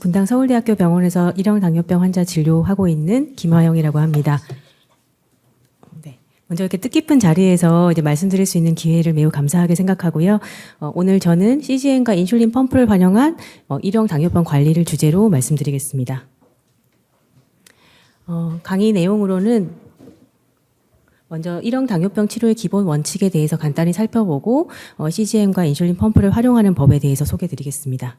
분당 서울대학교 병원에서 일형 당뇨병 환자 진료하고 있는 김화영이라고 합니다. 네. 먼저 이렇게 뜻깊은 자리에서 이제 말씀드릴 수 있는 기회를 매우 감사하게 생각하고요. 오늘 저는 CGM과 인슐린 펌프를 반영한 일형 당뇨병 관리를 주제로 말씀드리겠습니다. 강의 내용으로는 먼저 일형 당뇨병 치료의 기본 원칙에 대해서 간단히 살펴보고 CGM과 인슐린 펌프를 활용하는 법에 대해서 소개드리겠습니다.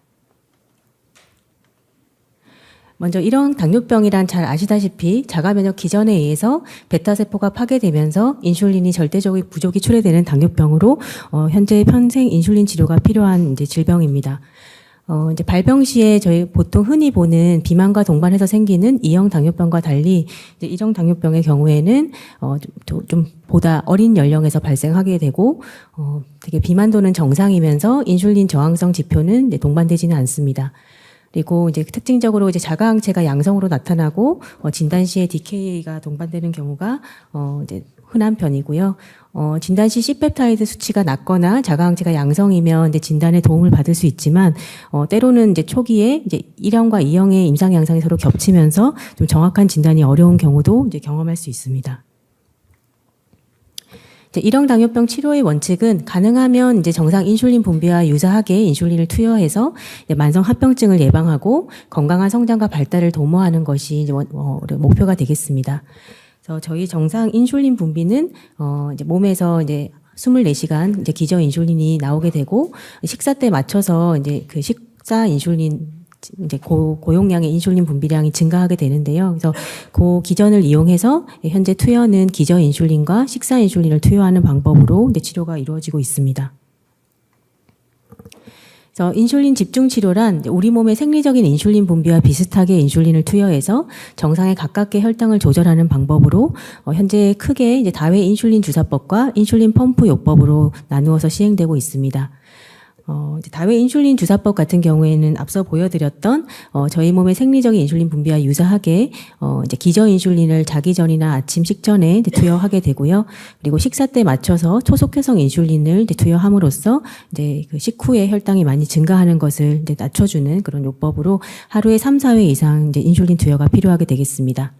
먼저 일형 당뇨병이란 잘 아시다시피 자가면역 기전에 의해서 베타세포가 파괴되면서 인슐린이 절대적으로 부족이 초래되는 당뇨병으로 현재 평생 인슐린 치료가 필요한 이제 질병입니다. 이제 발병 시에 저희 보통 흔히 보는 비만과 동반해서 생기는 이형 당뇨병과 달리 이제 일형 당뇨병의 경우에는 좀 보다 어린 연령에서 발생하게 되고 되게 비만도는 정상이면서 인슐린 저항성 지표는 이제 동반되지는 않습니다. 그리고 이제 특징적으로 이제 자가항체가 양성으로 나타나고 진단 시에 DKA가 동반되는 경우가 이제 흔한 편이고요. 진단 시 C펩타이드 수치가 낮거나 자가항체가 양성이면 이제 진단에 도움을 받을 수 있지만 때로는 이제 초기에 이제 1형과 2형의 임상 양상이 서로 겹치면서 좀 정확한 진단이 어려운 경우도 이제 경험할 수 있습니다. 일형 당뇨병 치료의 원칙은 가능하면 이제 정상 인슐린 분비와 유사하게 인슐린을 투여해서 만성 합병증을 예방하고 건강한 성장과 발달을 도모하는 것이 이제 목표가 되겠습니다. 그래서 저희 정상 인슐린 분비는 이제 몸에서 이제 24시간 이제 기저 인슐린이 나오게 되고 식사 때 맞춰서 이제 그 식사 인슐린 이제 고용량의 인슐린 분비량이 증가하게 되는데요. 그래서 그 기전을 이용해서 현재 투여는 기저 인슐린과 식사 인슐린을 투여하는 방법으로 이제 치료가 이루어지고 있습니다. 그래서 인슐린 집중 치료란 우리 몸의 생리적인 인슐린 분비와 비슷하게 인슐린을 투여해서 정상에 가깝게 혈당을 조절하는 방법으로 현재 크게 이제 다회 인슐린 주사법과 인슐린 펌프 요법으로 나누어서 시행되고 있습니다. 이제 다회 인슐린 주사법 같은 경우에는 앞서 보여드렸던 저희 몸의 생리적인 인슐린 분비와 유사하게 이제 기저 인슐린을 자기 전이나 아침 식전에 이제 투여하게 되고요. 그리고 식사 때 맞춰서 초속효성 인슐린을 이제 투여함으로써 이제 그 식후에 혈당이 많이 증가하는 것을 이제 낮춰주는 그런 요법으로 하루에 3, 4회 이상 이제 인슐린 투여가 필요하게 되겠습니다.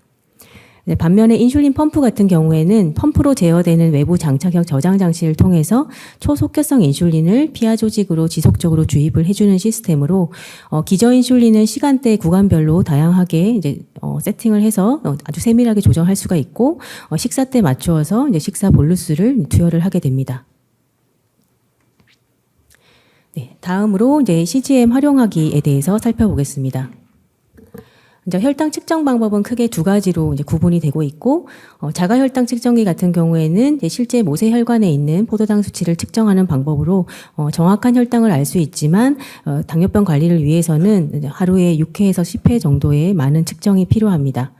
반면에 인슐린 펌프 같은 경우에는 펌프로 제어되는 외부 장착형 저장 장치를 통해서 초속효성 인슐린을 피하 조직으로 지속적으로 주입을 해주는 시스템으로 기저 인슐린은 시간대 구간별로 다양하게 이제 세팅을 해서 아주 세밀하게 조정할 수가 있고 식사 때 맞추어서 이제 식사 볼루스를 투여를 하게 됩니다. 네, 다음으로 이제 CGM 활용하기에 대해서 살펴보겠습니다. 먼저 혈당 측정 방법은 크게 두 가지로 이제 구분이 되고 있고, 자가 혈당 측정기 같은 경우에는 이제 실제 모세 혈관에 있는 포도당 수치를 측정하는 방법으로 정확한 혈당을 알 수 있지만 당뇨병 관리를 위해서는 하루에 6회에서 10회 정도의 많은 측정이 필요합니다.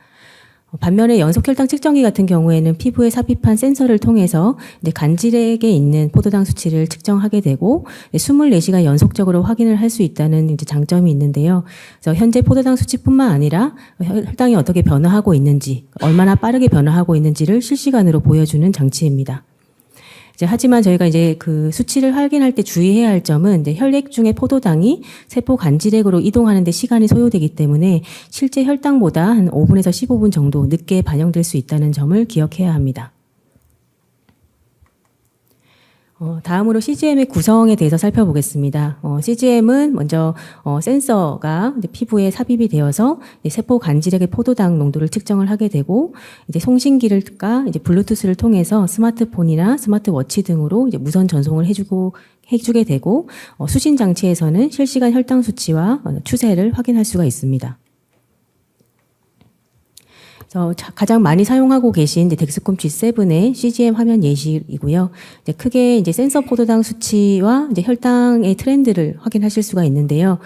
반면에 연속 혈당 측정기 같은 경우에는 피부에 삽입한 센서를 통해서 이제 간질액에 있는 포도당 수치를 측정하게 되고 24시간 연속적으로 확인을 할 수 있다는 이제 장점이 있는데요. 그래서 현재 포도당 수치뿐만 아니라 혈당이 어떻게 변화하고 있는지, 얼마나 빠르게 변화하고 있는지를 실시간으로 보여주는 장치입니다. 하지만 저희가 이제 그 수치를 확인할 때 주의해야 할 점은 이제 혈액 중의 포도당이 세포 간질액으로 이동하는 데 시간이 소요되기 때문에 실제 혈당보다 한 5분에서 15분 정도 늦게 반영될 수 있다는 점을 기억해야 합니다. 다음으로 CGM의 구성에 대해서 살펴보겠습니다. CGM은 먼저 센서가 이제 피부에 삽입이 되어서 이제 세포 간질액의 포도당 농도를 측정을 하게 되고 이제 송신기를과 이제 블루투스를 통해서 스마트폰이나 스마트워치 등으로 이제 무선 전송을 해주게 되고 수신 장치에서는 실시간 혈당 수치와 추세를 확인할 수가 있습니다. 가장 많이 사용하고 계신 덱스콤 G7의 CGM 화면 예시이고요. 크게 이제 센서 포도당 수치와 이제 혈당의 트렌드를 확인하실 수가 있는데요.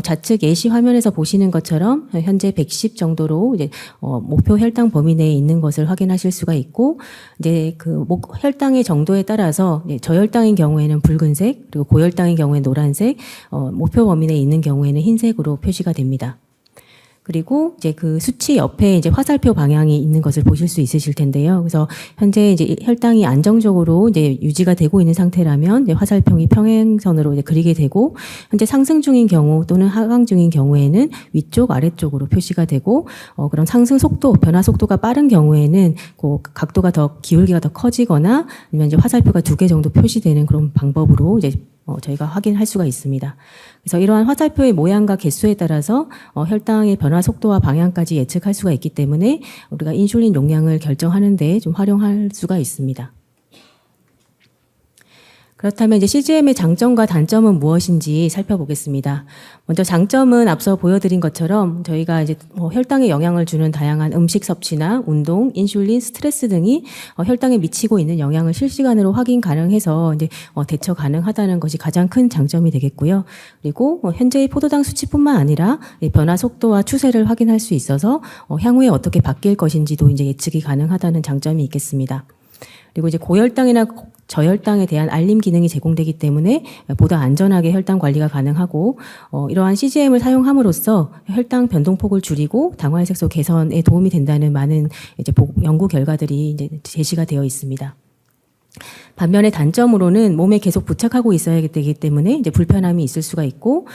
좌측 예시 화면에서 보시는 것처럼 현재 110 정도로 이제 목표 혈당 범위 내에 있는 것을 확인하실 수가 있고, 이제 그 혈당의 정도에 따라서 저혈당인 경우에는 붉은색, 그리고 고혈당인 경우에는 노란색, 목표 범위 내에 있는 경우에는 흰색으로 표시가 됩니다. 그리고 이제 그 수치 옆에 이제 화살표 방향이 있는 것을 보실 수 있으실 텐데요. 그래서 현재 이제 혈당이 안정적으로 이제 유지가 되고 있는 상태라면 이제 화살표이 평행선으로 이제 그리게 되고, 현재 상승 중인 경우 또는 하강 중인 경우에는 위쪽 아래쪽으로 표시가 되고, 그런 상승 속도, 변화 속도가 빠른 경우에는 그 각도가 더 기울기가 더 커지거나 아니면 이제 화살표가 2개 정도 표시되는 그런 방법으로 이제 저희가 확인할 수가 있습니다. 그래서 이러한 화살표의 모양과 개수에 따라서 혈당의 변화 속도와 방향까지 예측할 수가 있기 때문에 우리가 인슐린 용량을 결정하는 데 좀 활용할 수가 있습니다. 그렇다면 이제 CGM의 장점과 단점은 무엇인지 살펴보겠습니다. 먼저 장점은 앞서 보여드린 것처럼 저희가 이제 혈당에 영향을 주는 다양한 음식 섭취나 운동, 인슐린, 스트레스 등이 혈당에 미치고 있는 영향을 실시간으로 확인 가능해서 이제 대처 가능하다는 것이 가장 큰 장점이 되겠고요. 그리고 현재의 포도당 수치뿐만 아니라 변화 속도와 추세를 확인할 수 있어서 향후에 어떻게 바뀔 것인지도 이제 예측이 가능하다는 장점이 있겠습니다. 그리고 이제 고혈당이나 저혈당에 대한 알림 기능이 제공되기 때문에 보다 안전하게 혈당 관리가 가능하고, 이러한 CGM을 사용함으로써 혈당 변동폭을 줄이고 당화혈색소 개선에 도움이 된다는 많은 이제 연구 결과들이 이제 제시가 되어 있습니다. 반면에 단점으로는 몸에 계속 부착하고 있어야 되기 때문에 이제 불편함이 있을 수가 있고,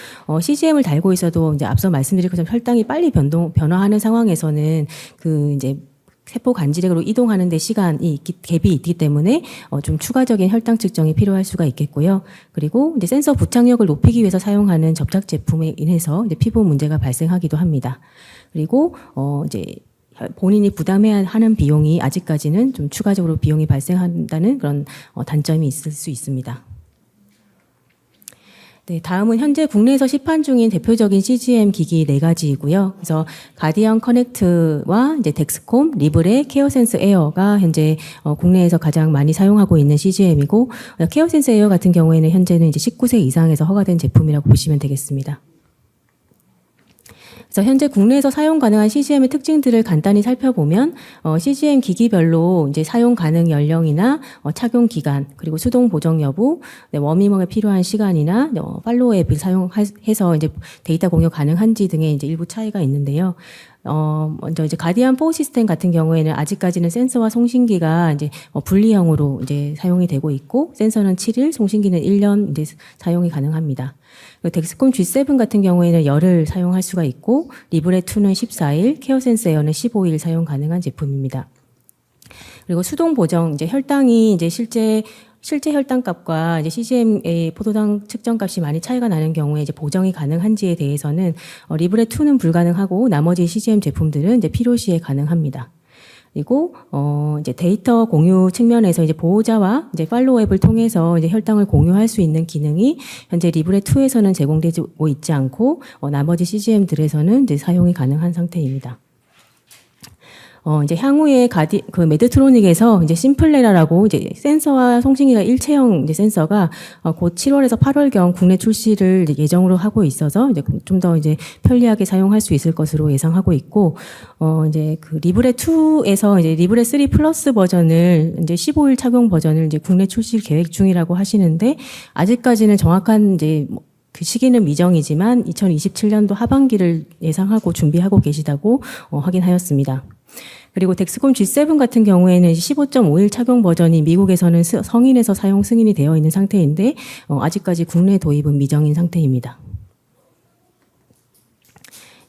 CGM을 달고 있어도 이제 앞서 말씀드린 것처럼 혈당이 빨리 변화하는 상황에서는 그 이제 세포 간질액으로 이동하는 데 갭이 있기 때문에 좀 추가적인 혈당 측정이 필요할 수가 있겠고요. 그리고 이제 센서 부착력을 높이기 위해서 사용하는 접착 제품에 인해서 이제 피부 문제가 발생하기도 합니다. 그리고 이제 본인이 부담해야 하는 비용이 아직까지는 좀 추가적으로 비용이 발생한다는 그런 단점이 있을 수 있습니다. 네, 다음은 현재 국내에서 시판 중인 대표적인 CGM 기기 4가지이고요. 그래서 가디언 커넥트와 이제 덱스콤, 리브레, 케어센스 에어가 현재 국내에서 가장 많이 사용하고 있는 CGM이고, 케어센스 에어 같은 경우에는 현재는 이제 19세 이상에서 허가된 제품이라고 보시면 되겠습니다. 그래서 현재 국내에서 사용 가능한 CGM의 특징들을 간단히 살펴보면 CGM 기기별로 이제 사용 가능 연령이나 착용 기간, 그리고 수동 보정 여부, 워밍업에 필요한 시간이나 팔로우 앱을 사용해서 이제 데이터 공유 가능한지 등의 이제 일부 차이가 있는데요. 먼저 이제 가디언 4 시스템 같은 경우에는 아직까지는 센서와 송신기가 이제 분리형으로 이제 사용이 되고 있고, 센서는 7일, 송신기는 1년 이제 사용이 가능합니다. 덱스콤 G7 같은 경우에는 열흘 사용할 수가 있고, 리브레2는 14일, 케어센스 에어는 15일 사용 가능한 제품입니다. 그리고 수동 보정, 이제 혈당이 이제 실제 혈당값과 이제 CGM의 포도당 측정값이 많이 차이가 나는 경우에 이제 보정이 가능한지에 대해서는 리브레2는 불가능하고 나머지 CGM 제품들은 이제 필요시에 가능합니다. 그리고 이제 데이터 공유 측면에서 이제 보호자와 이제 팔로우 앱을 통해서 이제 혈당을 공유할 수 있는 기능이 현재 리브레2에서는 제공되고 있지 않고 나머지 CGM들에서는 이제 사용이 가능한 상태입니다. 이제 향후에 그 메드트로닉에서 이제 심플레라라고 이제 센서와 송신기가 일체형 이제 센서가 곧 7월에서 8월경 국내 출시를 예정으로 하고 있어서 이제 좀 더 이제 편리하게 사용할 수 있을 것으로 예상하고 있고, 이제 그 리브레 2에서 이제 리브레 3 플러스 버전을 이제 15일 착용 버전을 이제 국내 출시 계획 중이라고 하시는데, 아직까지는 정확한 이제 그 시기는 미정이지만 2027년도 하반기를 예상하고 준비하고 계시다고 확인하였습니다. 그리고 덱스콤 G7 같은 경우에는 15.5일 착용 버전이 미국에서는 성인에서 사용 승인이 되어 있는 상태인데 아직까지 국내 도입은 미정인 상태입니다.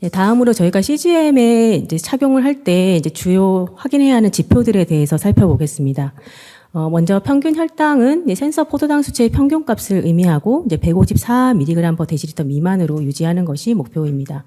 네, 다음으로 저희가 CGM에 이제 착용을 할 때 이제 주요 확인해야 하는 지표들에 대해서 살펴보겠습니다. 먼저 평균 혈당은 이제 센서 포도당 수치의 평균값을 의미하고 이제 154mg/dL 미만으로 유지하는 것이 목표입니다.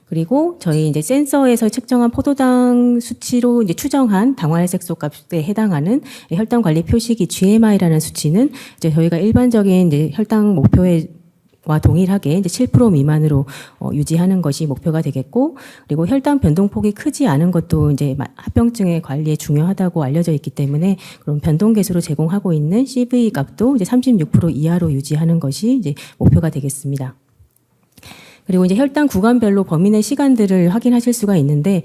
그리고 저희 이제 센서에서 측정한 포도당 수치로 이제 추정한 당화혈색소 값에 해당하는 혈당 관리 표시기 GMI라는 수치는 이제 저희가 일반적인 이제 혈당 목표와 동일하게 이제 7% 미만으로 유지하는 것이 목표가 되겠고, 그리고 혈당 변동폭이 크지 않은 것도 이제 합병증의 관리에 중요하다고 알려져 있기 때문에 그런 변동 계수로 제공하고 있는 CV 값도 이제 36% 이하로 유지하는 것이 이제 목표가 되겠습니다. 그리고 이제 혈당 구간별로 범위 내 시간들을 확인하실 수가 있는데,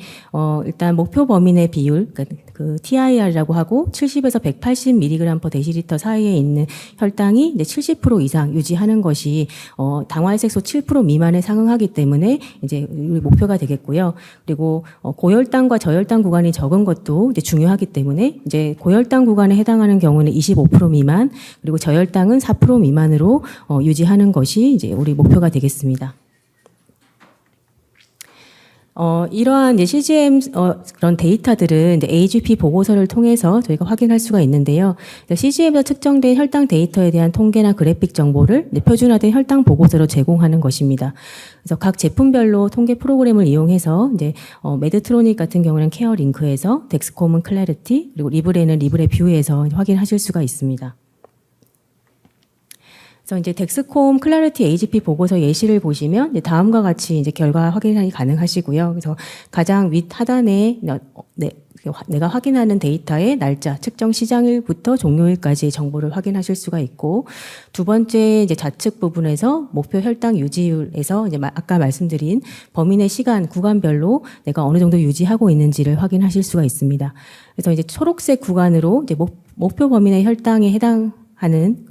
일단 목표 범위 내 비율, 그러니까 그 TIR이라고 하고 70에서 180mg/dL 사이에 있는 혈당이 이제 70% 이상 유지하는 것이 당화혈색소 7% 미만에 상응하기 때문에 이제 우리 목표가 되겠고요. 그리고 고혈당과 저혈당 구간이 적은 것도 이제 중요하기 때문에 이제 고혈당 구간에 해당하는 경우는 25% 미만, 그리고 저혈당은 4% 미만으로 유지하는 것이 이제 우리 목표가 되겠습니다. 이러한 이제 CGM 그런 데이터들은 이제 AGP 보고서를 통해서 저희가 확인할 수가 있는데요. CGM에서 측정된 혈당 데이터에 대한 통계나 그래픽 정보를 이제 표준화된 혈당 보고서로 제공하는 것입니다. 그래서 각 제품별로 통계 프로그램을 이용해서 이제 메드트로닉 같은 경우는 케어링크에서, 덱스콤은 클래리티, 그리고 리브레는 리브레 뷰에서 확인하실 수가 있습니다. 그래서 이제 덱스콤 클래리티 AGP 보고서 예시를 보시면 이제 다음과 같이 이제 결과 확인이 가능하시고요. 그래서 가장 윗 하단에 내가 확인하는 데이터의 날짜, 측정 시장일부터 종료일까지 정보를 확인하실 수가 있고, 두 번째 이제 좌측 부분에서 목표 혈당 유지율에서 이제 아까 말씀드린 범위 내 시간 구간별로 내가 어느 정도 유지하고 있는지를 확인하실 수가 있습니다. 그래서 이제 초록색 구간으로 이제 목표 범위 내 혈당에 해당하는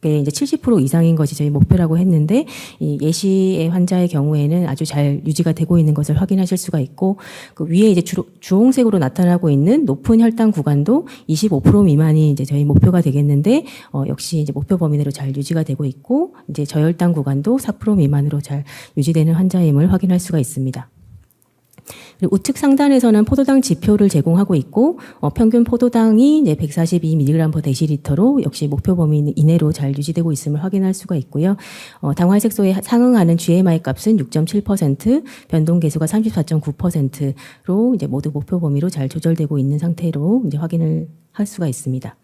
이제 70% 이상인 것이 저희 목표라고 했는데, 이 예시의 환자의 경우에는 아주 잘 유지가 되고 있는 것을 확인하실 수가 있고, 그 위에 이제 주홍색으로 나타나고 있는 높은 혈당 구간도 25% 미만이 이제 저희 목표가 되겠는데, 역시 이제 목표 범위 내로 잘 유지가 되고 있고, 이제 저혈당 구간도 4% 미만으로 잘 유지되는 환자임을 확인할 수가 있습니다. 그리고 우측 상단에서는 포도당 지표를 제공하고 있고, 평균 포도당이 이제 142mg/dL로 역시 목표 범위 이내로 잘 유지되고 있음을 확인할 수가 있고요. 당화혈색소에 상응하는 GMI 값은 6.7%, 변동 계수가 34.9%로 이제 모두 목표 범위로 잘 조절되고 있는 상태로 이제 확인을 할 수가 있습니다.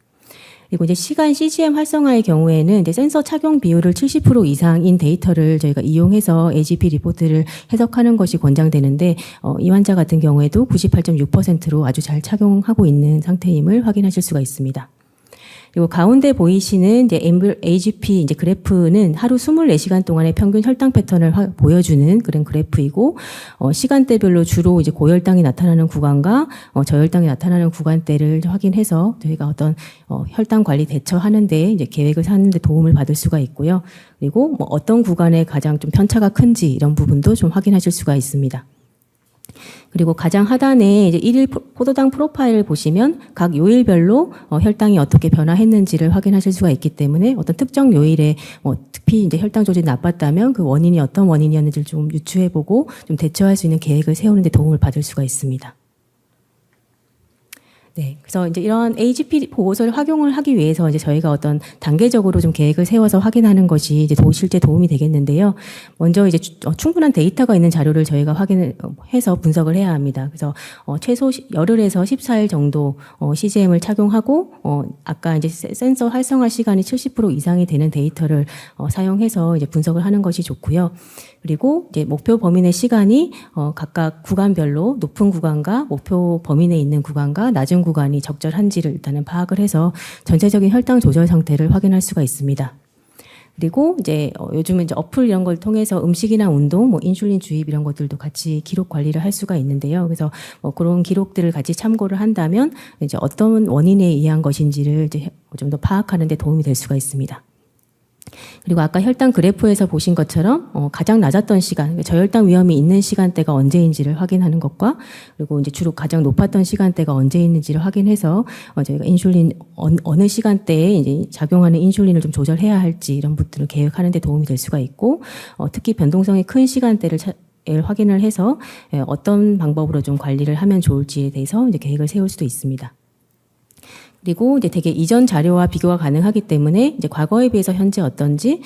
그리고 이제 시간 CGM 활성화의 경우에는 이제 센서 착용 비율을 70% 이상인 데이터를 저희가 이용해서 AGP 리포트를 해석하는 것이 권장되는데, 이 환자 같은 경우에도 98.6%로 아주 잘 착용하고 있는 상태임을 확인하실 수가 있습니다. 그리고 가운데 보이시는 이제 AGP 이제 그래프는 하루 24시간 동안의 평균 혈당 패턴을 보여주는 그런 그래프이고, 시간대별로 주로 이제 고혈당이 나타나는 구간과 저혈당이 나타나는 구간대를 확인해서 저희가 어떤 혈당 관리 대처하는데 이제 계획을 하는데 도움을 받을 수가 있고요. 그리고 뭐 어떤 구간에 가장 좀 편차가 큰지 이런 부분도 좀 확인하실 수가 있습니다. 그리고 가장 하단에 이제 1일 포도당 프로파일을 보시면 각 요일별로 혈당이 어떻게 변화했는지를 확인하실 수가 있기 때문에 어떤 특정 요일에 특히 이제 혈당 조절이 나빴다면 그 원인이 어떤 원인이었는지를 좀 유추해보고 좀 대처할 수 있는 계획을 세우는 데 도움을 받을 수가 있습니다. 네, 그래서 이제 이런 AGP 보고서를 활용을 하기 위해서 이제 저희가 어떤 단계적으로 좀 계획을 세워서 확인하는 것이 이제 실제 도움이 되겠는데요. 먼저 이제 충분한 데이터가 있는 자료를 저희가 확인을 해서 분석을 해야 합니다. 그래서 최소 열흘에서 14일 정도 CGM을 착용하고 아까 이제 센서 활성화 시간이 70% 이상이 되는 데이터를 사용해서 이제 분석을 하는 것이 좋고요. 그리고 이제 목표 범위 내 시간이 각각 구간별로 높은 구간과 목표 범위 내에 있는 구간과 낮은 구간이 적절한지를 일단은 파악을 해서 전체적인 혈당 조절 상태를 확인할 수가 있습니다. 그리고 이제 요즘은 이제 어플 이런 걸 통해서 음식이나 운동, 뭐 인슐린 주입 이런 것들도 같이 기록 관리를 할 수가 있는데요. 그래서 그런 기록들을 같이 참고를 한다면 이제 어떤 원인에 의한 것인지를 이제 좀 더 파악하는 데 도움이 될 수가 있습니다. 그리고 아까 혈당 그래프에서 보신 것처럼 가장 낮았던 시간, 저혈당 위험이 있는 시간대가 언제인지를 확인하는 것과, 그리고 이제 주로 가장 높았던 시간대가 언제 있는지를 확인해서 저희가 인슐린 어느 시간대에 이제 작용하는 인슐린을 좀 조절해야 할지 이런 부분들을 계획하는 데 도움이 될 수가 있고, 특히 변동성이 큰 시간대를 확인을 해서 어떤 방법으로 좀 관리를 하면 좋을지에 대해서 이제 계획을 세울 수도 있습니다. 그리고 이제 되게 이전 자료와 비교가 가능하기 때문에 이제 과거에 비해서 현재 어떤지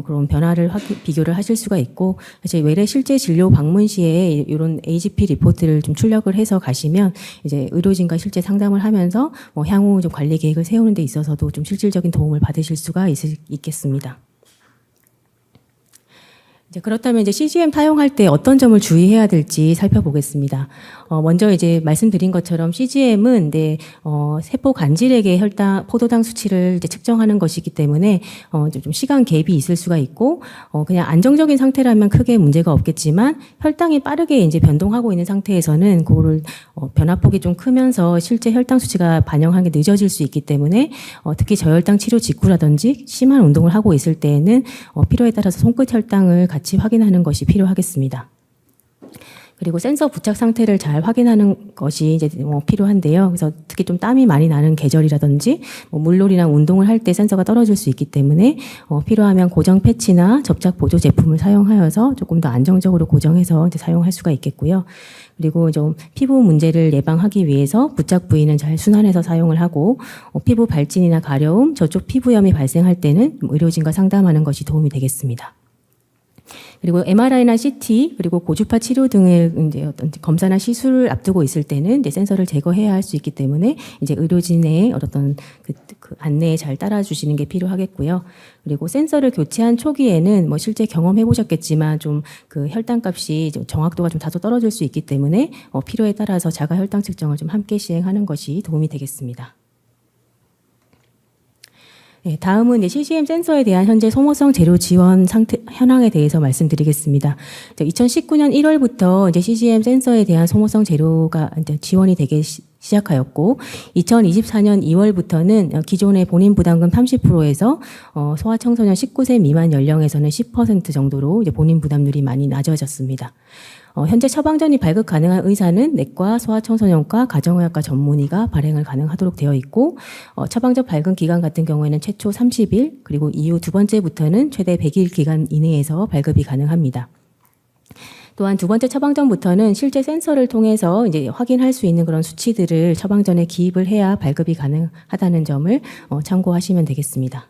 그런 변화를 비교를 하실 수가 있고, 사실 외래 실제 진료 방문 시에 이런 AGP 리포트를 좀 출력을 해서 가시면 이제 의료진과 실제 상담을 하면서 향후 좀 관리 계획을 세우는 데 있어서도 좀 실질적인 도움을 받으실 수가 있겠습니다. 이제 그렇다면 이제 CGM 사용할 때 어떤 점을 주의해야 될지 살펴보겠습니다. 먼저 이제 말씀드린 것처럼 CGM은 세포 간질액의 혈당, 포도당 수치를 이제 측정하는 것이기 때문에 좀 시간 갭이 있을 수가 있고 그냥 안정적인 상태라면 크게 문제가 없겠지만 혈당이 빠르게 이제 변동하고 있는 상태에서는 그거를 변화폭이 좀 크면서 실제 혈당 수치가 반영하는 게 늦어질 수 있기 때문에 특히 저혈당 치료 직후라든지 심한 운동을 하고 있을 때에는 필요에 따라서 손끝 혈당을 같이 확인하는 것이 필요하겠습니다. 그리고 센서 부착 상태를 잘 확인하는 것이 이제 필요한데요. 그래서 특히 좀 땀이 많이 나는 계절이라든지 물놀이나 운동을 할 때 센서가 떨어질 수 있기 때문에 필요하면 고정 패치나 접착 보조 제품을 사용하여서 조금 더 안정적으로 고정해서 이제 사용할 수가 있겠고요. 그리고 좀 피부 문제를 예방하기 위해서 부착 부위는 잘 순환해서 사용을 하고 피부 발진이나 가려움, 저쪽 피부염이 발생할 때는 의료진과 상담하는 것이 도움이 되겠습니다. 그리고 MRI나 CT 그리고 고주파 치료 등의 이제 어떤 검사나 시술을 앞두고 있을 때는 이제 센서를 제거해야 할 수 있기 때문에 이제 의료진의 어떤 그 안내에 잘 따라주시는 게 필요하겠고요. 그리고 센서를 교체한 초기에는 실제 경험해 보셨겠지만 좀 그 혈당값이 좀 정확도가 좀 다소 떨어질 수 있기 때문에 필요에 따라서 자가 혈당 측정을 좀 함께 시행하는 것이 도움이 되겠습니다. 네, 다음은 이제 CCM 센서에 대한 현재 소모성 재료 지원 현황에 대해서 말씀드리겠습니다. 2019년 1월부터 이제 CCM 센서에 대한 소모성 재료가 이제 지원이 되기 시작하였고, 2024년 2월부터는 기존의 본인 부담금 30%에서 소아청소년 19세 미만 연령에서는 10% 정도로 이제 본인 부담률이 많이 낮아졌습니다. 현재 처방전이 발급 가능한 의사는 내과, 소아청소년과, 가정의학과 전문의가 발행을 가능하도록 되어 있고 처방전 발급 기간 같은 경우에는 최초 30일 그리고 이후 두 번째부터는 최대 100일 기간 이내에서 발급이 가능합니다. 또한 두 번째 처방전부터는 실제 센서를 통해서 이제 확인할 수 있는 그런 수치들을 처방전에 기입을 해야 발급이 가능하다는 점을 참고하시면 되겠습니다.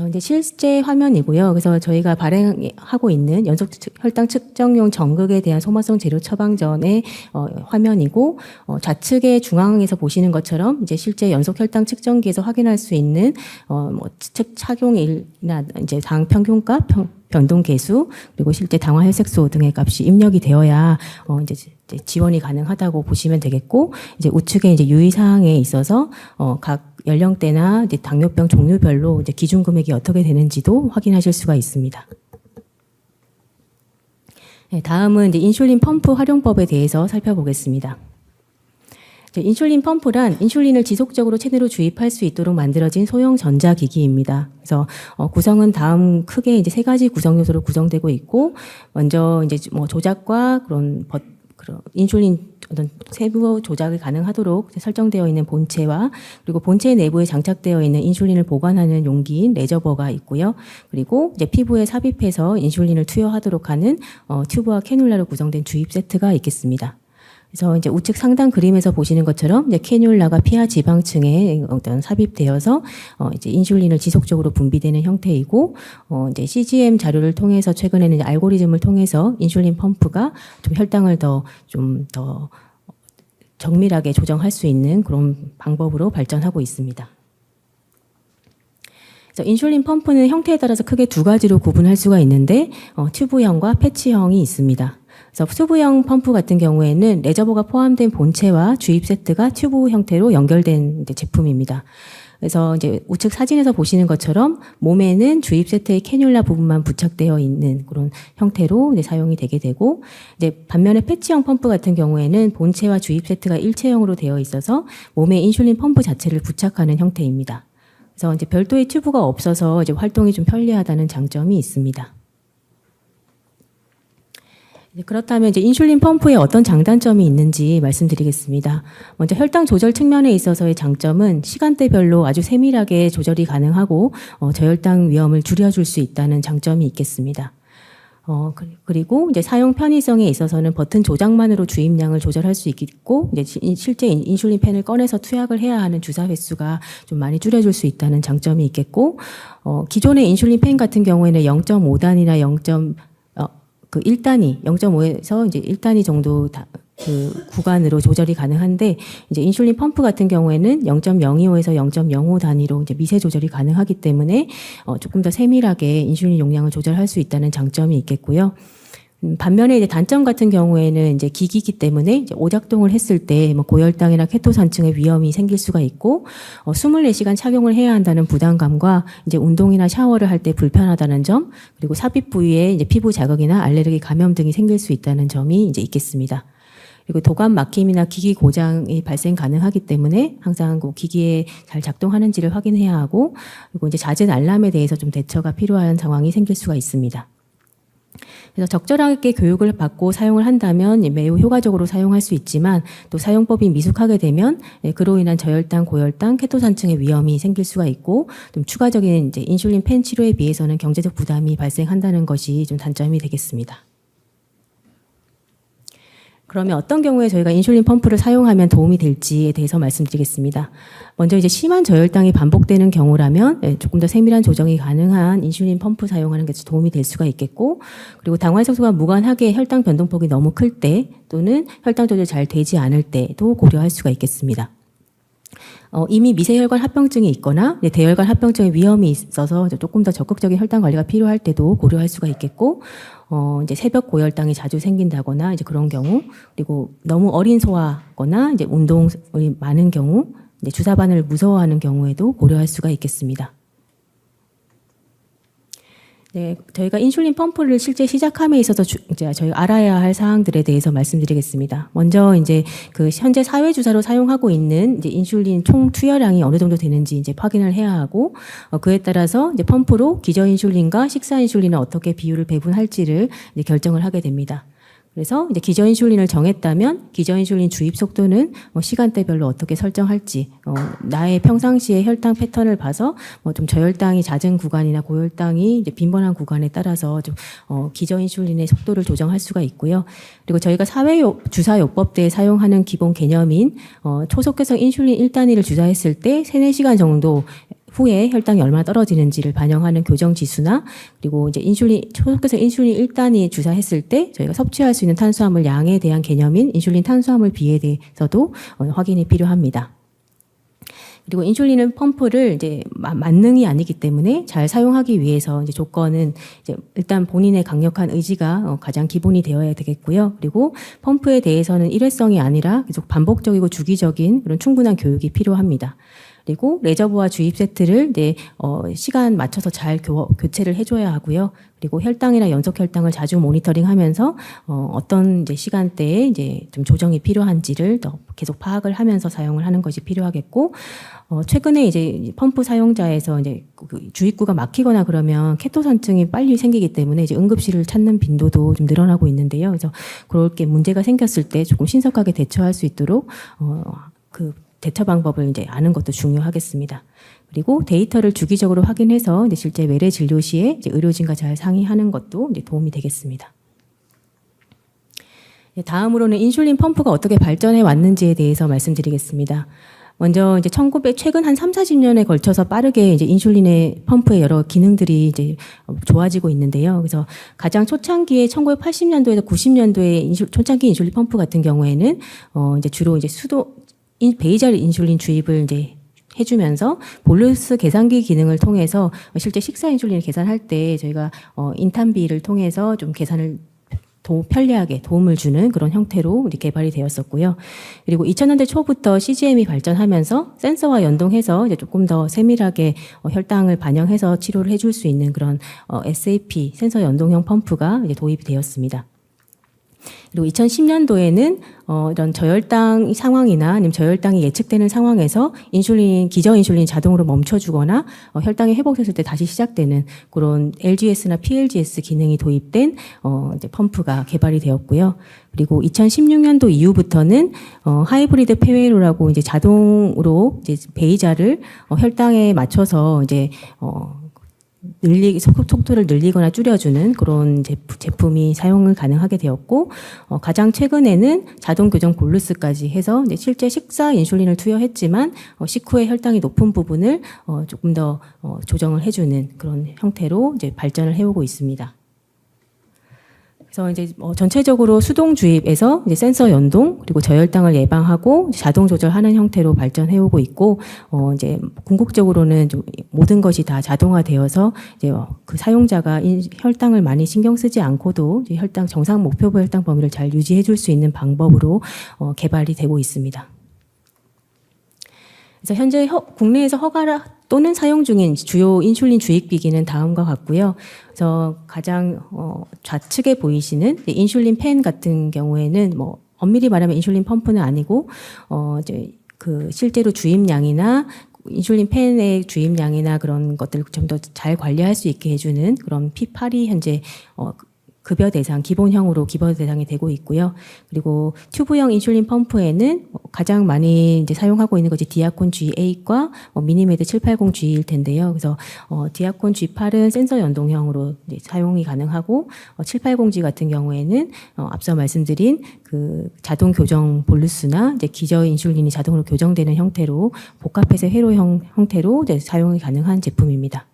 이제 실제 화면이고요. 그래서 저희가 발행하고 있는 연속 혈당 측정용 전극에 대한 소모성 재료 처방전의 화면이고 좌측의 중앙에서 보시는 것처럼 이제 실제 연속 혈당 측정기에서 확인할 수 있는 착용일이나 이제 당 평균값, 변동 계수 그리고 실제 당화 혈색소 등의 값이 입력이 되어야 이제 지원이 가능하다고 보시면 되겠고 이제 우측에 이제 유의 사항에 있어서 각 연령대나 이제 당뇨병 종류별로 이제 기준 금액이 어떻게 되는지도 확인하실 수가 있습니다. 네, 다음은 이제 인슐린 펌프 활용법에 대해서 살펴보겠습니다. 인슐린 펌프란 인슐린을 지속적으로 체내로 주입할 수 있도록 만들어진 소형 전자기기입니다. 그래서 구성은 다음 크게 이제 세 가지 구성 요소로 구성되고 있고 먼저 이제 조작과 그런 인슐린 어떤 세부 조작이 가능하도록 설정되어 있는 본체와 그리고 본체 내부에 장착되어 있는 인슐린을 보관하는 용기인 레저버가 있고요. 그리고 이제 피부에 삽입해서 인슐린을 투여하도록 하는 튜브와 캐뉼라로 구성된 주입 세트가 있겠습니다. 그래서 이제 우측 상단 그림에서 보시는 것처럼 이제 캐뉼라가 피하 지방층에 어떤 삽입되어서 이제 인슐린을 지속적으로 분비되는 형태이고 이제 CGM 자료를 통해서 최근에는 이제 알고리즘을 통해서 인슐린 펌프가 좀 혈당을 좀 더 정밀하게 조정할 수 있는 그런 방법으로 발전하고 있습니다. 인슐린 펌프는 형태에 따라서 크게 두 가지로 구분할 수가 있는데 튜브형과 패치형이 있습니다. 그래서 튜브형 펌프 같은 경우에는 레저버가 포함된 본체와 주입 세트가 튜브 형태로 연결된 제품입니다. 그래서 이제 우측 사진에서 보시는 것처럼 몸에는 주입 세트의 캐뉼라 부분만 부착되어 있는 그런 형태로 이제 사용이 되게 되고 이제 반면에 패치형 펌프 같은 경우에는 본체와 주입 세트가 일체형으로 되어 있어서 몸에 인슐린 펌프 자체를 부착하는 형태입니다. 그래서 이제 별도의 튜브가 없어서 이제 활동이 좀 편리하다는 장점이 있습니다. 그렇다면 이제 인슐린 펌프에 어떤 장단점이 있는지 말씀드리겠습니다. 먼저 혈당 조절 측면에 있어서의 장점은 시간대별로 아주 세밀하게 조절이 가능하고 저혈당 위험을 줄여줄 수 있다는 장점이 있겠습니다. 그리고 이제 사용 편의성에 있어서는 버튼 조작만으로 주입량을 조절할 수 있고 이제 실제 인슐린 펜을 꺼내서 투약을 해야 하는 주사 횟수가 좀 많이 줄여줄 수 있다는 장점이 있겠고 기존의 인슐린 펜 같은 경우에는 0.5단이나 1단위, 0.5에서 이제 1단위 정도 그 구간으로 조절이 가능한데 이제 인슐린 펌프 같은 경우에는 0.025에서 0.05 단위로 이제 미세 조절이 가능하기 때문에 조금 더 세밀하게 인슐린 용량을 조절할 수 있다는 장점이 있겠고요. 반면에 이제 단점 같은 경우에는 이제 기기이기 때문에 이제 오작동을 했을 때 뭐 고혈당이나 케토산층의 위험이 생길 수가 있고 24시간 착용을 해야 한다는 부담감과 이제 운동이나 샤워를 할 때 불편하다는 점, 그리고 삽입 부위에 이제 피부 자극이나 알레르기 감염 등이 생길 수 있다는 점이 이제 있겠습니다. 그리고 도관 막힘이나 기기 고장이 발생 가능하기 때문에 항상 그 기기에 잘 작동하는지를 확인해야 하고, 그리고 이제 잦은 알람에 대해서 좀 대처가 필요한 상황이 생길 수가 있습니다. 그래서 적절하게 교육을 받고 사용을 한다면 매우 효과적으로 사용할 수 있지만 또 사용법이 미숙하게 되면 그로 인한 저혈당, 고혈당, 케토산층의 위험이 생길 수가 있고 좀 추가적인 이제 인슐린 펜 치료에 비해서는 경제적 부담이 발생한다는 것이 좀 단점이 되겠습니다. 그러면 어떤 경우에 저희가 인슐린 펌프를 사용하면 도움이 될지에 대해서 말씀드리겠습니다. 먼저 이제 심한 저혈당이 반복되는 경우라면 조금 더 세밀한 조정이 가능한 인슐린 펌프 사용하는 게 도움이 될 수가 있겠고, 그리고 당화혈색소가 무관하게 혈당 변동폭이 너무 클 때 또는 혈당 조절이 잘 되지 않을 때도 고려할 수가 있겠습니다. 이미 미세혈관 합병증이 있거나 대혈관 합병증의 위험이 있어서 조금 더 적극적인 혈당 관리가 필요할 때도 고려할 수가 있겠고, 이제 새벽 고혈당이 자주 생긴다거나 이제 그런 경우, 그리고 너무 어린 소아거나 이제 운동이 많은 경우, 이제 주사바늘을 무서워하는 경우에도 고려할 수가 있겠습니다. 네, 저희가 인슐린 펌프를 실제 시작함에 있어서 이제 저희가 알아야 할 사항들에 대해서 말씀드리겠습니다. 먼저 이제 그 현재 사회 주사로 사용하고 있는 이제 인슐린 총 투여량이 어느 정도 되는지 이제 확인을 해야 하고, 그에 따라서 이제 펌프로 기저 인슐린과 식사 인슐린을 어떻게 비율을 배분할지를 이제 결정을 하게 됩니다. 그래서 이제 기저 인슐린을 정했다면 기저 인슐린 주입 속도는 시간대별로 어떻게 설정할지, 나의 평상시의 혈당 패턴을 봐서 좀 저혈당이 잦은 구간이나 고혈당이 이제 빈번한 구간에 따라서 좀 기저 인슐린의 속도를 조정할 수가 있고요. 그리고 저희가 사회 주사 요법대에 사용하는 기본 개념인 초속계성 인슐린 1단위를 주사했을 때 3-4시간 정도 후에 혈당이 얼마나 떨어지는지를 반영하는 교정 지수나, 그리고 이제 초속계성 인슐린 1단위 주사했을 때 저희가 섭취할 수 있는 탄수화물 양에 대한 개념인 인슐린 탄수화물 비에 대해서도 확인이 필요합니다. 그리고 인슐린 펌프를 이제 만능이 아니기 때문에 잘 사용하기 위해서 이제 조건은 이제 일단 본인의 강력한 의지가 가장 기본이 되어야 되겠고요. 그리고 펌프에 대해서는 일회성이 아니라 계속 반복적이고 주기적인 그런 충분한 교육이 필요합니다. 그리고 레저보아 주입 세트를 시간 맞춰서 잘 교체를 해줘야 하고요. 그리고 혈당이나 연속 혈당을 자주 모니터링하면서 어떤 이제 시간대에 이제 좀 조정이 필요한지를 더 계속 파악을 하면서 사용을 하는 것이 필요하겠고, 최근에 이제 펌프 사용자에서 이제 그 주입구가 막히거나 그러면 케토산층이 빨리 생기기 때문에 이제 응급실을 찾는 빈도도 좀 늘어나고 있는데요. 그래서 그렇게 문제가 생겼을 때 조금 신속하게 대처할 수 있도록 그 대처 방법을 이제 아는 것도 중요하겠습니다. 그리고 데이터를 주기적으로 확인해서 이제 실제 외래 진료 시에 이제 의료진과 잘 상의하는 것도 이제 도움이 되겠습니다. 다음으로는 인슐린 펌프가 어떻게 발전해 왔는지에 대해서 말씀드리겠습니다. 먼저 이제 최근 한 3-40년에 걸쳐서 빠르게 이제 인슐린의 펌프의 여러 기능들이 이제 좋아지고 있는데요. 그래서 가장 초창기에 1980년도에서 90년도에 초창기 인슐린 펌프 같은 경우에는 이제 주로 이제 베이잘 인슐린 주입을 이제 해주면서 볼루스 계산기 기능을 통해서 실제 식사 인슐린을 계산할 때 저희가 인탄비를 통해서 좀 계산을 편리하게 도움을 주는 그런 형태로 이제 개발이 되었었고요. 그리고 2000년대 초부터 CGM이 발전하면서 센서와 연동해서 이제 조금 더 세밀하게 혈당을 반영해서 치료를 해줄 수 있는 그런 SAP 센서 연동형 펌프가 이제 도입이 되었습니다. 그리고 2010년도에는 이런 저혈당 상황이나 아니면 저혈당이 예측되는 상황에서 기저 인슐린이 자동으로 멈춰주거나 혈당이 회복됐을 때 다시 시작되는 그런 LGS나 PLGS 기능이 도입된 이제 펌프가 개발이 되었고요. 그리고 2016년도 이후부터는 하이브리드 페웨로라고 이제 자동으로 이제 베이자를 혈당에 맞춰서 이제 속도를 늘리거나 줄여주는 그런 제품이 사용을 가능하게 되었고, 가장 최근에는 자동 교정 볼루스까지 해서 이제 실제 식사 인슐린을 투여했지만 식후에 혈당이 높은 부분을 조금 더 조정을 해주는 그런 형태로 이제 발전을 해오고 있습니다. 그래서 이제 전체적으로 수동 주입에서 이제 센서 연동 그리고 저혈당을 예방하고 자동 조절하는 형태로 발전해 오고 있고 이제 궁극적으로는 좀 모든 것이 다 자동화되어서 이제 그 사용자가 혈당을 많이 신경 쓰지 않고도 이제 혈당 정상 목표부 혈당 범위를 잘 유지해 줄 수 있는 방법으로 개발이 되고 있습니다. 그래서 현재 국내에서 허가 또는 사용 중인 주요 인슐린 주입기기는 다음과 같고요. 그래서 가장 좌측에 보이시는 인슐린 펜 같은 경우에는 뭐 엄밀히 말하면 인슐린 펌프는 아니고 이제 그 실제로 주입량이나 인슐린 펜의 주입량이나 그런 것들을 좀 더 잘 관리할 수 있게 해주는 그런 P8이 현재 급여 대상, 기본형으로 급여 대상이 되고 있고요. 그리고 튜브형 인슐린 펌프에는 가장 많이 이제 사용하고 있는 것이 디아콘 G8과 미니메드 780G일 텐데요. 그래서 디아콘 G8은 센서 연동형으로 이제 사용이 가능하고 780G 같은 경우에는 앞서 말씀드린 그 자동 교정 볼루스나 이제 기저 인슐린이 자동으로 교정되는 형태로 복합폐쇄 회로형 형태로 이제 사용이 가능한 제품입니다.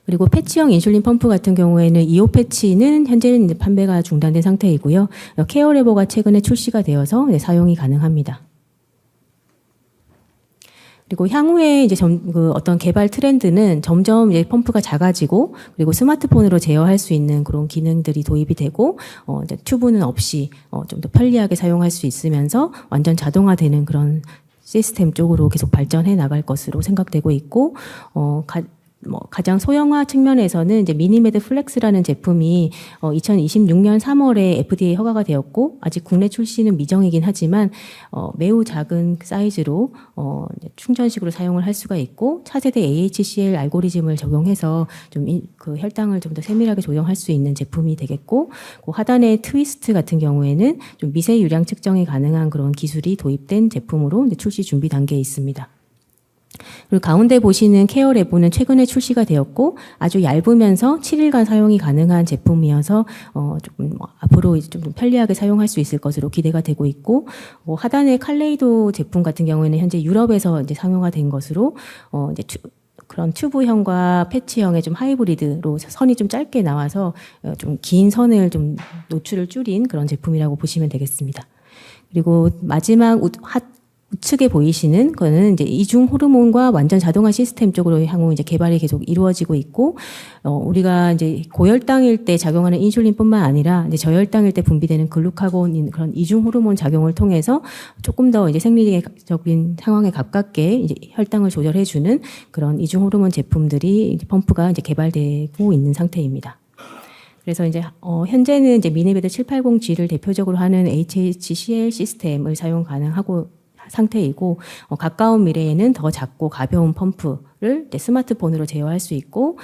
그리고 패치형 인슐린 펌프 같은 경우에는 2호 패치는 현재는 판매가 중단된 상태이고요. 케어레버가 최근에 출시가 되어서 사용이 가능합니다. 그리고 향후에 이제 그 어떤 개발 트렌드는 점점 이제 펌프가 작아지고 그리고 스마트폰으로 제어할 수 있는 그런 기능들이 도입이 되고 이제 튜브는 없이 좀 더 편리하게 사용할 수 있으면서 완전 자동화되는 그런 시스템 쪽으로 계속 발전해 나갈 것으로 생각되고 있고 가장 소형화 측면에서는 이제 미니메드 플렉스라는 제품이 2026년 3월에 FDA 허가가 되었고 아직 국내 출시는 미정이긴 하지만 매우 작은 사이즈로 충전식으로 사용을 할 수가 있고 차세대 AHCL 알고리즘을 적용해서 좀 그 혈당을 좀 더 세밀하게 조정할 수 있는 제품이 되겠고 그 하단의 트위스트 같은 경우에는 좀 미세 유량 측정이 가능한 그런 기술이 도입된 제품으로 이제 출시 준비 단계에 있습니다. 그리고 가운데 보시는 케어 레버는 최근에 출시가 되었고 아주 얇으면서 7일간 사용이 가능한 제품이어서 조금 앞으로 이제 좀 편리하게 사용할 수 있을 것으로 기대가 되고 있고 하단의 칼레이도 제품 같은 경우에는 현재 유럽에서 이제 상용화 된 것으로 이제 그런 튜브형과 패치형의 좀 하이브리드로 선이 좀 짧게 나와서 좀 긴 선을 좀 노출을 줄인 그런 제품이라고 보시면 되겠습니다. 그리고 마지막 우측에 보이시는 거는 이제 이중 호르몬과 완전 자동화 시스템 쪽으로 향후 이제 개발이 계속 이루어지고 있고, 우리가 이제 고혈당일 때 작용하는 인슐린뿐만 아니라 이제 저혈당일 때 분비되는 글루카곤인 그런 이중 호르몬 작용을 통해서 조금 더 이제 생리적인 상황에 가깝게 이제 혈당을 조절해주는 그런 이중 호르몬 제품들이 펌프가 이제 개발되고 있는 상태입니다. 그래서 이제 현재는 이제 미니베드 780G를 대표적으로 하는 HHCL 시스템을 사용 가능하고 상태이고 가까운 미래에는 더 작고 가벼운 펌프를 이제 스마트폰으로 제어할 수 있고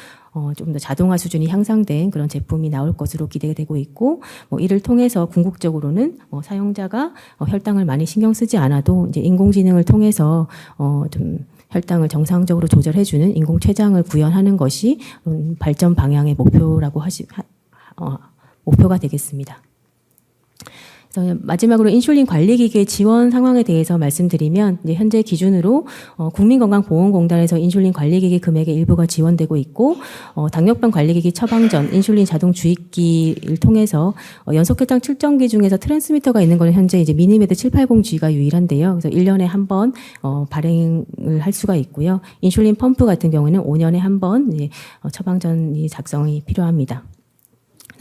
좀 더 자동화 수준이 향상된 그런 제품이 나올 것으로 기대되고 있고 이를 통해서 궁극적으로는 사용자가 혈당을 많이 신경 쓰지 않아도 이제 인공지능을 통해서 좀 혈당을 정상적으로 조절해주는 인공 췌장을 구현하는 것이 발전 방향의 목표라고 목표가 되겠습니다. 마지막으로 인슐린 관리기기의 지원 상황에 대해서 말씀드리면 이제 현재 기준으로 국민건강보험공단에서 인슐린 관리기기 금액의 일부가 지원되고 있고 당뇨병 관리기기 처방 전 인슐린 자동 주입기를 통해서 연속혈당 측정기 중에서 트랜스미터가 있는 것은 현재 이제 미니메드 780G가 유일한데요. 그래서 1년에 한 번 발행을 할 수가 있고요. 인슐린 펌프 같은 경우에는 5년에 한 번 처방 전이 작성이 필요합니다.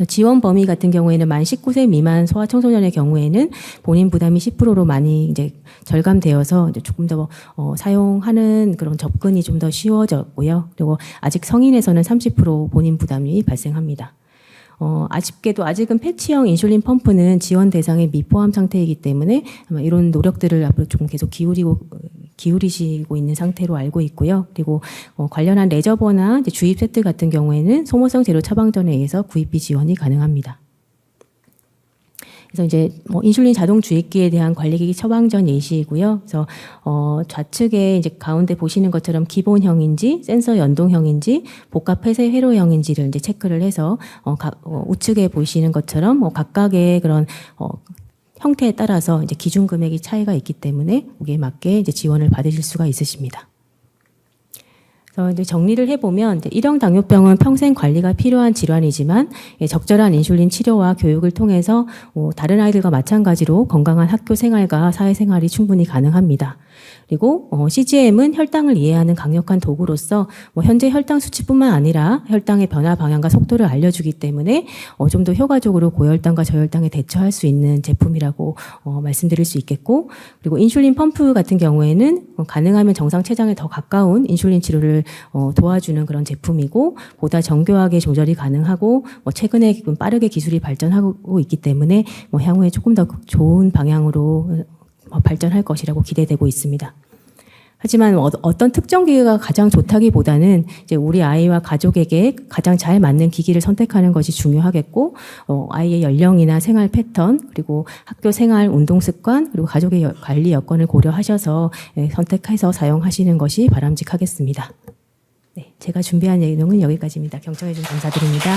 지원 범위 같은 경우에는 만 19세 미만 소아청소년의 경우에는 본인 부담이 10%로 많이 이제 절감되어서 이제 조금 더 사용하는 그런 접근이 좀 더 쉬워졌고요. 그리고 아직 성인에서는 30% 본인 부담이 발생합니다. 아쉽게도 아직은 패치형 인슐린 펌프는 지원 대상에 미포함 상태이기 때문에 아마 이런 노력들을 앞으로 조금 계속 기울이시고 있는 상태로 알고 있고요. 그리고 관련한 레저버나 이제 주입 세트 같은 경우에는 소모성 재료 처방전에 의해서 구입비 지원이 가능합니다. 그래서 이제 인슐린 자동 주입기에 대한 관리기기 처방전 예시이고요. 그래서 좌측에 이제 가운데 보시는 것처럼 기본형인지 센서 연동형인지 복합 폐쇄 회로형인지를 이제 체크를 해서 우측에 보시는 것처럼 각각의 그런 형태에 따라서 이제 기준 금액이 차이가 있기 때문에 거기에 맞게 이제 지원을 받으실 수가 있으십니다. 그래서 이제 정리를 해보면 이제 일형 당뇨병은 평생 관리가 필요한 질환이지만 적절한 인슐린 치료와 교육을 통해서 다른 아이들과 마찬가지로 건강한 학교 생활과 사회 생활이 충분히 가능합니다. 그리고 CGM은 혈당을 이해하는 강력한 도구로서 현재 혈당 수치뿐만 아니라 혈당의 변화 방향과 속도를 알려주기 때문에 좀 더 효과적으로 고혈당과 저혈당에 대처할 수 있는 제품이라고 말씀드릴 수 있겠고, 그리고 인슐린 펌프 같은 경우에는 가능하면 정상 체장에 더 가까운 인슐린 치료를 도와주는 그런 제품이고, 보다 정교하게 조절이 가능하고 최근에 빠르게 기술이 발전하고 있기 때문에 향후에 조금 더 좋은 방향으로 발전할 것이라고 기대되고 있습니다. 하지만 어떤 특정 기기가 가장 좋다기보다는 이제 우리 아이와 가족에게 가장 잘 맞는 기기를 선택하는 것이 중요하겠고, 아이의 연령이나 생활 패턴, 그리고 학교 생활, 운동 습관, 그리고 가족의 관리 여건을 고려하셔서 선택해서 사용하시는 것이 바람직하겠습니다. 네, 제가 준비한 내용은 여기까지입니다. 경청해 주셔서 감사드립니다.